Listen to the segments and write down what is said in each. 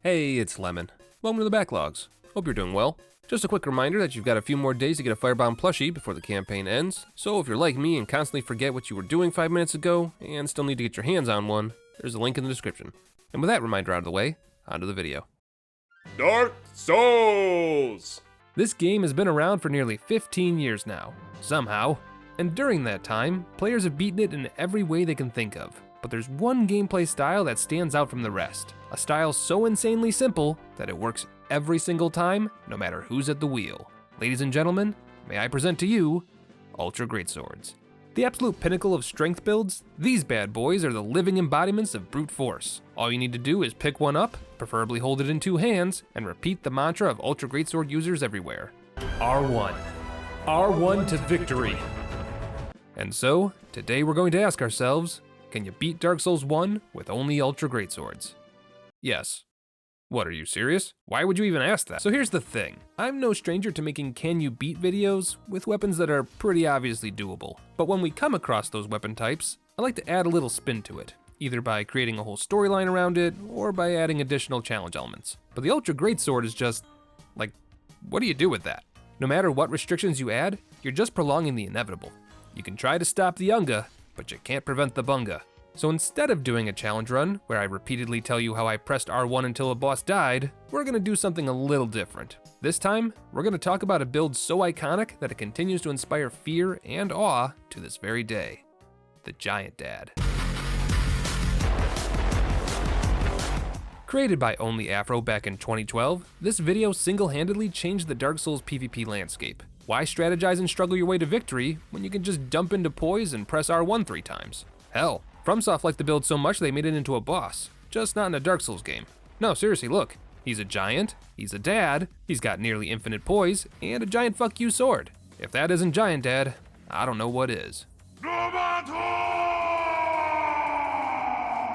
Hey, it's Lemon. Welcome to the Backlogs. Hope you're doing well. Just a quick reminder that you've got a few more days to get a Firebound Plushie before the campaign ends, so if you're like me and constantly forget what you were doing 5 minutes ago and still need to get your hands on one, there's a link in the description. And with that reminder out of the way, onto the video. Dark Souls! This game has been around for nearly 15 years now, somehow, and during that time, players have beaten it in every way they can think of. But there's one gameplay style that stands out from the rest, a style so insanely simple that it works every single time, no matter who's at the wheel. Ladies and gentlemen, may I present to you, Ultra Greatswords. The absolute pinnacle of strength builds, these bad boys are the living embodiments of brute force. All you need to do is pick one up, preferably hold it in two hands, and repeat the mantra of Ultra Greatsword users everywhere. R1. R1 to victory. And so, today we're going to ask ourselves, can you beat Dark Souls 1 with only Ultra Greatswords? Yes. What, are you serious? Why would you even ask that? So here's the thing. I'm no stranger to making can you beat videos with weapons that are pretty obviously doable. But when we come across those weapon types, I like to add a little spin to it, either by creating a whole storyline around it, or by adding additional challenge elements. But the Ultra Greatsword is just, like, what do you do with that? No matter what restrictions you add, you're just prolonging the inevitable. You can try to stop the Unga, but you can't prevent the bunga. So instead of doing a challenge run, where I repeatedly tell you how I pressed R1 until a boss died, we're gonna do something a little different. This time, we're gonna talk about a build so iconic that it continues to inspire fear and awe to this very day. The GiantDad. Created by Only Afro back in 2012, this video single-handedly changed the Dark Souls PvP landscape. Why strategize and struggle your way to victory when you can just dump into poise and press R1 3 times? Hell, FromSoft liked the build so much they made it into a boss, just not in a Dark Souls game. No, seriously, look. He's a giant, he's a dad, he's got nearly infinite poise, and a giant fuck you sword. If that isn't GiantDad, I don't know what is.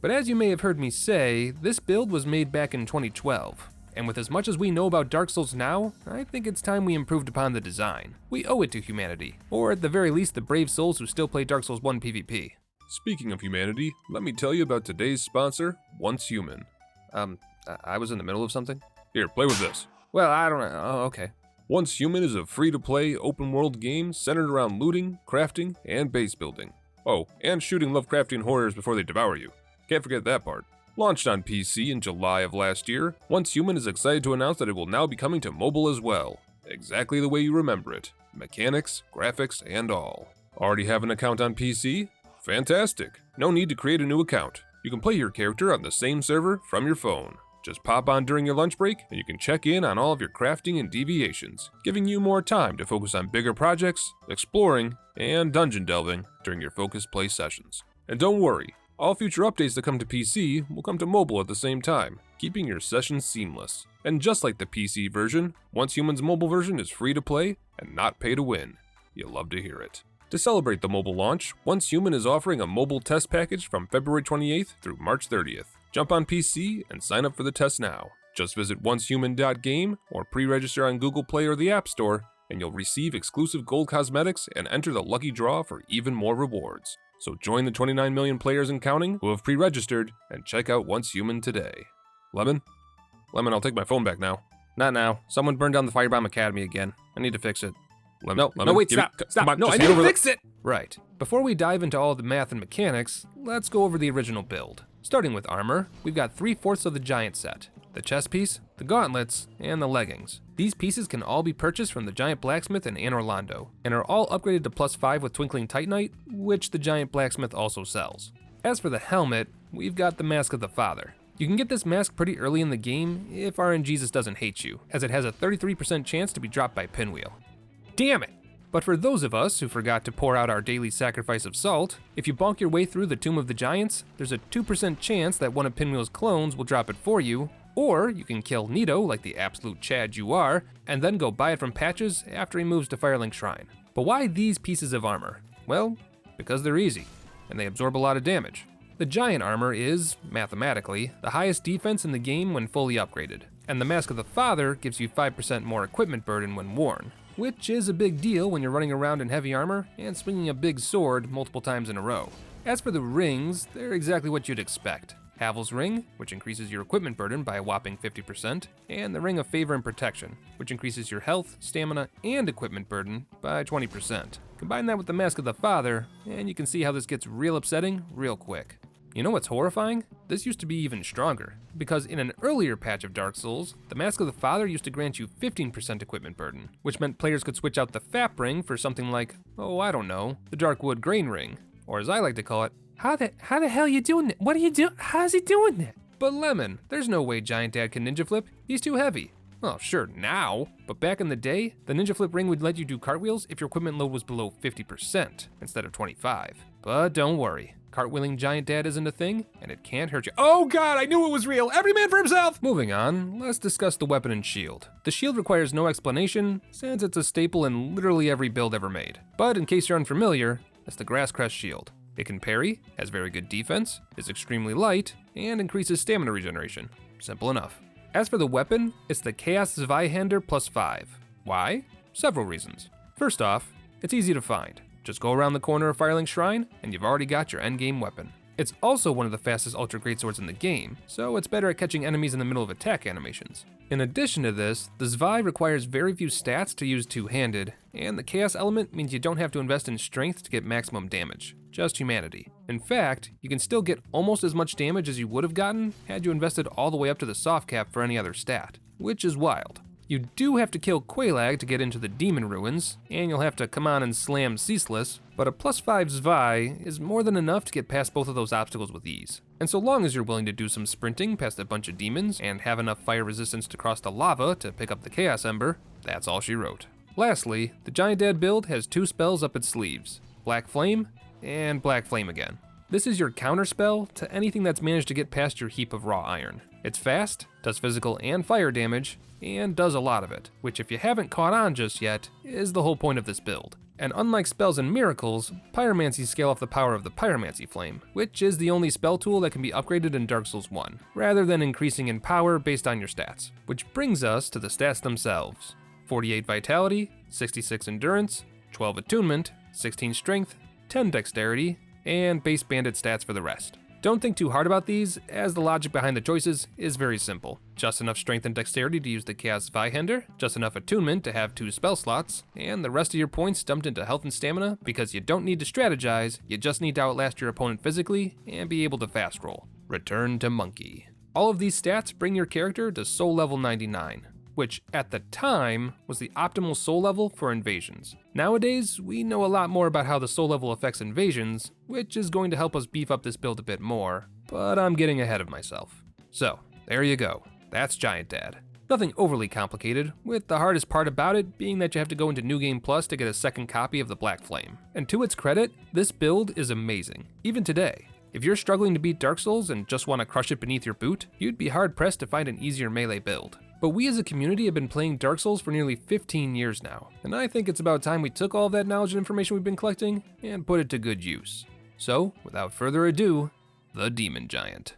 But as you may have heard me say, this build was made back in 2012. And with as much as we know about Dark Souls now, I think it's time we improved upon the design. We owe it to humanity, or at the very least the brave souls who still play Dark Souls 1 PvP. Speaking of humanity, let me tell you about today's sponsor, Once Human. I was in the middle of something? Here, play with this. Well, I don't know, oh, okay. Once Human is a free-to-play, open-world game centered around looting, crafting, and base building. Oh, and shooting Lovecraftian horrors before they devour you. Can't forget that part. Launched on PC in July of last year, Once Human is excited to announce that it will now be coming to mobile as well. Exactly the way you remember it. Mechanics, graphics, and all. Already have an account on PC? Fantastic. No need to create a new account. You can play your character on the same server from your phone. Just pop on during your lunch break and you can check in on all of your crafting and deviations, giving you more time to focus on bigger projects, exploring, and dungeon delving during your focused play sessions. And don't worry, all future updates that come to PC will come to mobile at the same time, keeping your sessions seamless. And just like the PC version, Once Human's mobile version is free to play and not pay to win. You'll love to hear it. To celebrate the mobile launch, Once Human is offering a mobile test package from February 28th through March 30th. Jump on PC and sign up for the test now. Just visit oncehuman.game or pre-register on Google Play or the App Store, and you'll receive exclusive gold cosmetics and enter the lucky draw for even more rewards. So join the 29 million players and counting who have pre-registered and check out Once Human today. Lemon, I'll take my phone back now. Not now. Someone burned down the Firebomb Academy again. I need to fix it. Lemon, No, wait, stop. On, No, I need to fix it! Right. Before we dive into all the math and mechanics, let's go over the original build. Starting with armor, we've got 3/4 of the giant set. The chest piece, the gauntlets, and the leggings. These pieces can all be purchased from the Giant Blacksmith in Anne Orlando, and are all upgraded to +5 with Twinkling Titanite, which the Giant Blacksmith also sells. As for the helmet, we've got the Mask of the Father. You can get this mask pretty early in the game if RNGesus doesn't hate you, as it has a 33% chance to be dropped by Pinwheel. Damn it! But for those of us who forgot to pour out our daily sacrifice of salt, if you bonk your way through the Tomb of the Giants, there's a 2% chance that one of Pinwheel's clones will drop it for you, or you can kill Nito like the absolute Chad you are, and then go buy it from Patches after he moves to Firelink Shrine. But why these pieces of armor? Well, because they're easy, and they absorb a lot of damage. The giant armor is, mathematically, the highest defense in the game when fully upgraded, and the Mask of the Father gives you 5% more equipment burden when worn, which is a big deal when you're running around in heavy armor and swinging a big sword multiple times in a row. As for the rings, they're exactly what you'd expect. Havel's Ring, which increases your equipment burden by a whopping 50%, and the Ring of Favor and Protection, which increases your health, stamina, and equipment burden by 20%. Combine that with the Mask of the Father, and you can see how this gets real upsetting real quick. You know what's horrifying? This used to be even stronger, because in an earlier patch of Dark Souls, the Mask of the Father used to grant you 15% equipment burden, which meant players could switch out the Fap Ring for something like, oh, I don't know, the Darkwood Grain Ring, or as I like to call it, how the hell you doing that? What are you doing? How's he doing that? But Lemon, there's no way GiantDad can ninja flip. He's too heavy. Well, sure, now, but back in the day, the ninja flip ring would let you do cartwheels if your equipment load was below 50% instead of 25. But don't worry, cartwheeling GiantDad isn't a thing, and it can't hurt you. Oh god, I knew it was real! Every man for himself! Moving on, let's discuss the weapon and shield. The shield requires no explanation, since it's a staple in literally every build ever made. But in case you're unfamiliar, it's the Grass Crest shield. It can parry, has very good defense, is extremely light, and increases stamina regeneration. Simple enough. As for the weapon, it's the Chaos Zweihander plus 5. Why? Several reasons. First off, it's easy to find. Just go around the corner of Firelink Shrine, and you've already got your endgame weapon. It's also one of the fastest Ultra Greatswords in the game, so it's better at catching enemies in the middle of attack animations. In addition to this, the Zwei requires very few stats to use two-handed, and the Chaos element means you don't have to invest in strength to get maximum damage, just humanity. In fact, you can still get almost as much damage as you would have gotten had you invested all the way up to the soft cap for any other stat, which is wild. You do have to kill Quelaag to get into the Demon Ruins, and you'll have to come on and slam Ceaseless, but a plus 5 Zwei is more than enough to get past both of those obstacles with ease. And so long as you're willing to do some sprinting past a bunch of demons and have enough fire resistance to cross the lava to pick up the Chaos Ember, that's all she wrote. Lastly, the GiantDad build has 2 spells up its sleeves, Black Flame and Black Flame again. This is your counter spell to anything that's managed to get past your heap of raw iron. It's fast, does physical and fire damage, and does a lot of it, which if you haven't caught on just yet, is the whole point of this build. And unlike spells and miracles, pyromancies scale off the power of the pyromancy flame, which is the only spell tool that can be upgraded in Dark Souls 1, rather than increasing in power based on your stats. Which brings us to the stats themselves. 48 vitality, 66 endurance, 12 attunement, 16 strength, 10 dexterity, and base bandit stats for the rest. Don't think too hard about these, as the logic behind the choices is very simple. Just enough strength and dexterity to use the Chaos Zweihander, just enough attunement to have 2 spell slots, and the rest of your points dumped into health and stamina because you don't need to strategize, you just need to outlast your opponent physically and be able to fast roll. Return to Monkey. All of these stats bring your character to soul level 99. Which at the time was the optimal soul level for invasions. Nowadays, we know a lot more about how the soul level affects invasions, which is going to help us beef up this build a bit more, but I'm getting ahead of myself. So, there you go. That's GiantDad. Nothing overly complicated, with the hardest part about it being that you have to go into New Game Plus to get a second copy of the Black Flame. And to its credit, this build is amazing, even today. If you're struggling to beat Dark Souls and just want to crush it beneath your boot, you'd be hard-pressed to find an easier melee build. But we as a community have been playing Dark Souls for nearly 15 years now, and I think it's about time we took all of that knowledge and information we've been collecting and put it to good use. So, without further ado, the Demon Giant.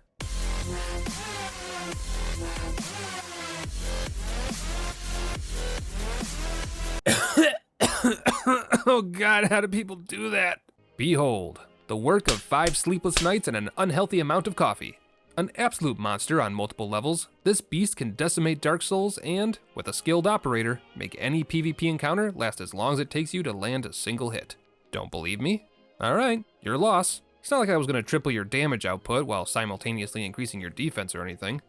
Oh god, how do people do that? Behold, the work of 5 sleepless nights and an unhealthy amount of coffee. An absolute monster on multiple levels, this beast can decimate Dark Souls and, with a skilled operator, make any PvP encounter last as long as it takes you to land a single hit. Don't believe me? Alright, your loss. It's not like I was gonna triple your damage output while simultaneously increasing your defense or anything.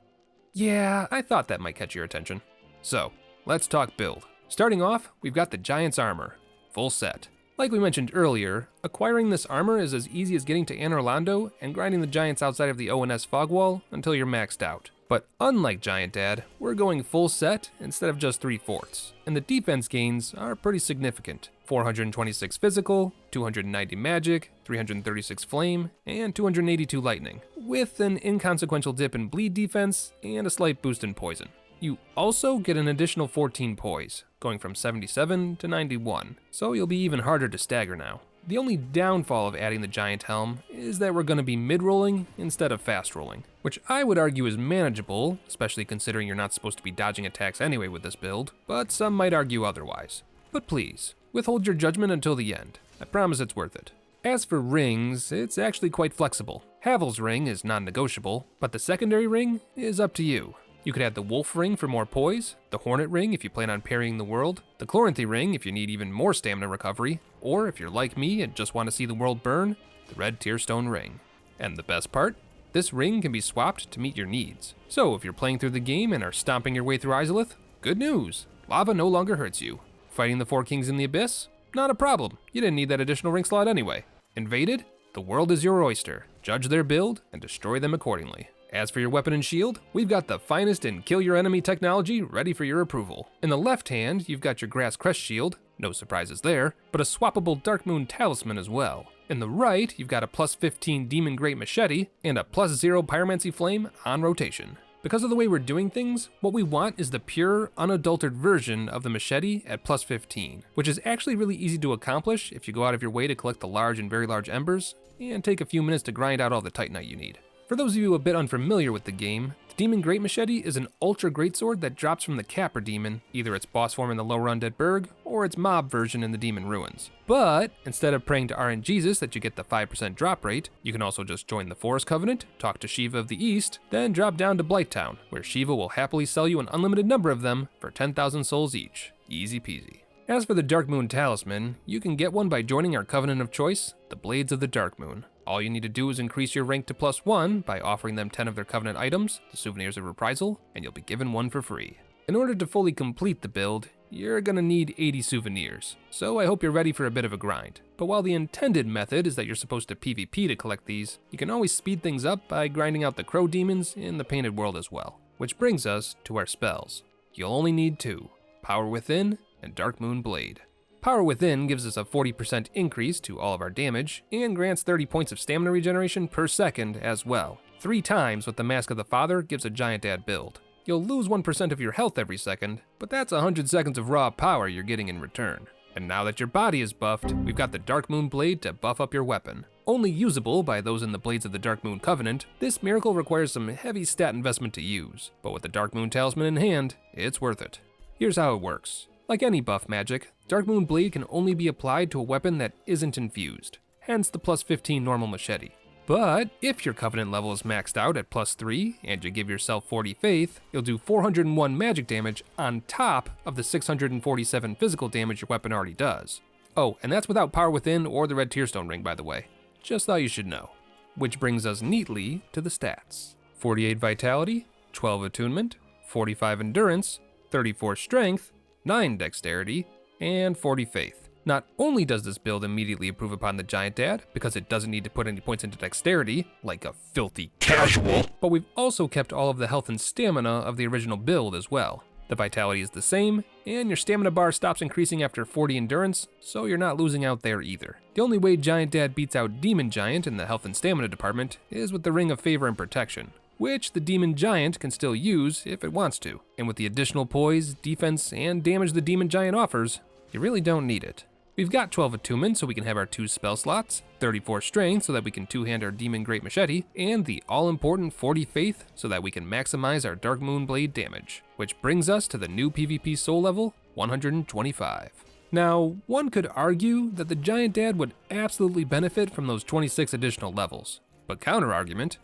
Yeah, I thought that might catch your attention. So, let's talk build. Starting off, we've got the Giant's Armor, full set. Like we mentioned earlier, acquiring this armor is as easy as getting to Anor Londo and grinding the giants outside of the ONS fog wall until you're maxed out. But unlike GiantDad, we're going full set instead of just 3/4, and the defense gains are pretty significant. 426 physical, 290 magic, 336 flame, and 282 lightning, with an inconsequential dip in bleed defense and a slight boost in poison. You also get an additional 14 poise, going from 77 to 91, so you'll be even harder to stagger now. The only downfall of adding the Giant Helm is that we're going to be mid-rolling instead of fast-rolling, which I would argue is manageable, especially considering you're not supposed to be dodging attacks anyway with this build, but some might argue otherwise. But please, withhold your judgment until the end. I promise it's worth it. As for rings, it's actually quite flexible. Havel's ring is non-negotiable, but the secondary ring is up to you. You could add the Wolf ring for more poise, the Hornet ring if you plan on parrying the world, the Chloranthy ring if you need even more stamina recovery, or if you're like me and just want to see the world burn, the Red Tearstone ring. And the best part? This ring can be swapped to meet your needs. So if you're playing through the game and are stomping your way through Azalea, good news, lava no longer hurts you. Fighting the Four Kings in the Abyss? Not a problem, you didn't need that additional ring slot anyway. Invaded? The world is your oyster. Judge their build and destroy them accordingly. As for your weapon and shield, we've got the finest in kill your enemy technology ready for your approval. In the left hand, you've got your Grass Crest shield, no surprises there, but a swappable Dark Moon talisman as well. In the right, you've got a plus 15 Demon Great Machete and a plus 0 Pyromancy Flame on rotation. Because of the way we're doing things, what we want is the pure, unadulterated version of the machete at plus 15, which is actually really easy to accomplish if you go out of your way to collect the large and very large embers, and take a few minutes to grind out all the Titanite you need. For those of you a bit unfamiliar with the game, the Demon Great Machete is an Ultra Greatsword that drops from the Capper Demon, either its boss form in the Lower Undead Burg, or its mob version in the Demon Ruins. But, instead of praying to RNGesus that you get the 5% drop rate, you can also just join the Forest Covenant, talk to Shiva of the East, then drop down to Blighttown, where Shiva will happily sell you an unlimited number of them for 10,000 souls each. Easy peasy. As for the Dark Moon Talisman, you can get one by joining our Covenant of choice, the Blades of the Dark Moon. All you need to do is increase your rank to +1 by offering them 10 of their Covenant items, the Souvenirs of Reprisal, and you'll be given one for free. In order to fully complete the build, you're gonna need 80 souvenirs, so I hope you're ready for a bit of a grind. But while the intended method is that you're supposed to PvP to collect these, you can always speed things up by grinding out the Crow Demons in the Painted World as well. Which brings us to our spells. You'll only need 2, Power Within and Dark Moon Blade. Power Within gives us a 40% increase to all of our damage, and grants 30 points of stamina regeneration per second as well. 3 times what the Mask of the Father gives a GiantDad build. You'll lose 1% of your health every second, but that's 100 seconds of raw power you're getting in return. And now that your body is buffed, we've got the Dark Moon Blade to buff up your weapon. Only usable by those in the Blades of the Dark Moon Covenant, this miracle requires some heavy stat investment to use, but with the Dark Moon Talisman in hand, it's worth it. Here's how it works. Like any buff magic, Dark Moon Blade can only be applied to a weapon that isn't infused, hence the plus 15 normal machete. But if your Covenant level is maxed out at +3 and you give yourself 40 faith, you'll do 401 magic damage on top of the 647 physical damage your weapon already does. Oh, and that's without Power Within or the Red Tearstone ring, by the way. Just thought you should know. Which brings us neatly to the stats. 48 Vitality, 12 Attunement, 45 Endurance, 34 Strength, 9 Dexterity, and 40 Faith. Not only does this build immediately improve upon the GiantDad, because it doesn't need to put any points into Dexterity, like a filthy casual, but we've also kept all of the health and stamina of the original build as well. The Vitality is the same, and your stamina bar stops increasing after 40 Endurance, so you're not losing out there either. The only way GiantDad beats out Demon Giant in the health and stamina department is with the Ring of Favor and Protection, which the Demon Giant can still use if it wants to. And with the additional poise, defense, and damage the Demon Giant offers, you really don't need it. We've got 12 Attunement so we can have our 2 spell slots, 34 Strength so that we can 2-hand our Demon Great Machete, and the all-important 40 Faith so that we can maximize our Dark Moon Blade damage. Which brings us to the new PvP soul level, 125. Now, one could argue that the GiantDad would absolutely benefit from those 26 additional levels. But counter-argument,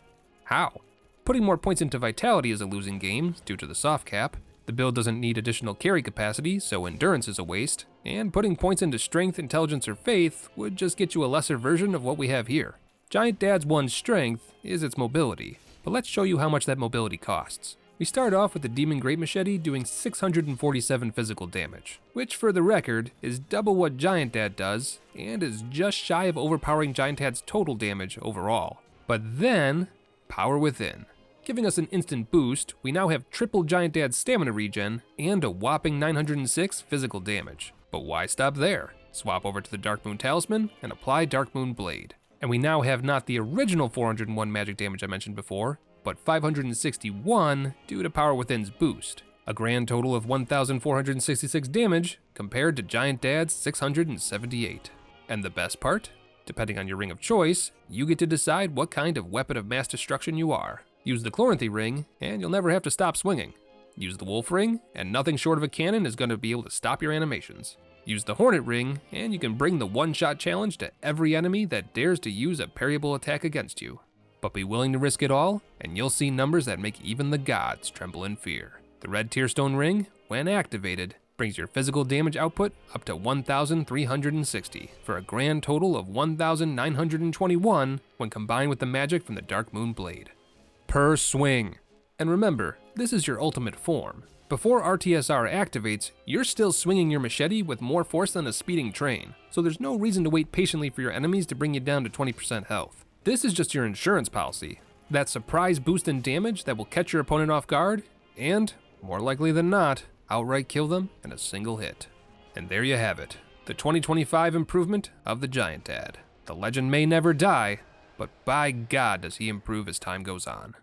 how? Putting more points into Vitality is a losing game due to the soft cap. The build doesn't need additional carry capacity, so Endurance is a waste, and putting points into Strength, Intelligence, or Faith would just get you a lesser version of what we have here. GiantDad's one strength is its mobility, but let's show you how much that mobility costs. We start off with the Demon Great Machete doing 647 physical damage, which for the record is double what GiantDad does, and is just shy of overpowering GiantDad's total damage overall. But then, Power Within. Giving us an instant boost, we now have triple GiantDad's stamina regen and a whopping 906 physical damage. But why stop there? Swap over to the Dark Moon Talisman and apply Dark Moon Blade. And we now have not the original 401 magic damage I mentioned before, but 561 due to Power Within's boost. A grand total of 1,466 damage compared to GiantDad's 678. And the best part? Depending on your ring of choice, you get to decide what kind of weapon of mass destruction you are. Use the Chloranthy ring, and you'll never have to stop swinging. Use the Wolf ring, and nothing short of a cannon is going to be able to stop your animations. Use the Hornet Ring, and you can bring the one-shot challenge to every enemy that dares to use a parryable attack against you. But be willing to risk it all, and you'll see numbers that make even the gods tremble in fear. The Red Tearstone Ring, when activated, brings your physical damage output up to 1,360, for a grand total of 1,921 when combined with the magic from the Dark Moon Blade. Per swing. And remember, this is your ultimate form. Before RTSR activates, you're still swinging your machete with more force than a speeding train, so there's no reason to wait patiently for your enemies to bring you down to 20% health. This is just your insurance policy, that surprise boost in damage that will catch your opponent off guard, and, more likely than not, outright kill them in a single hit. And there you have it, the 2025 improvement of the GiantDad. The legend may never die, but by God does he improve as time goes on.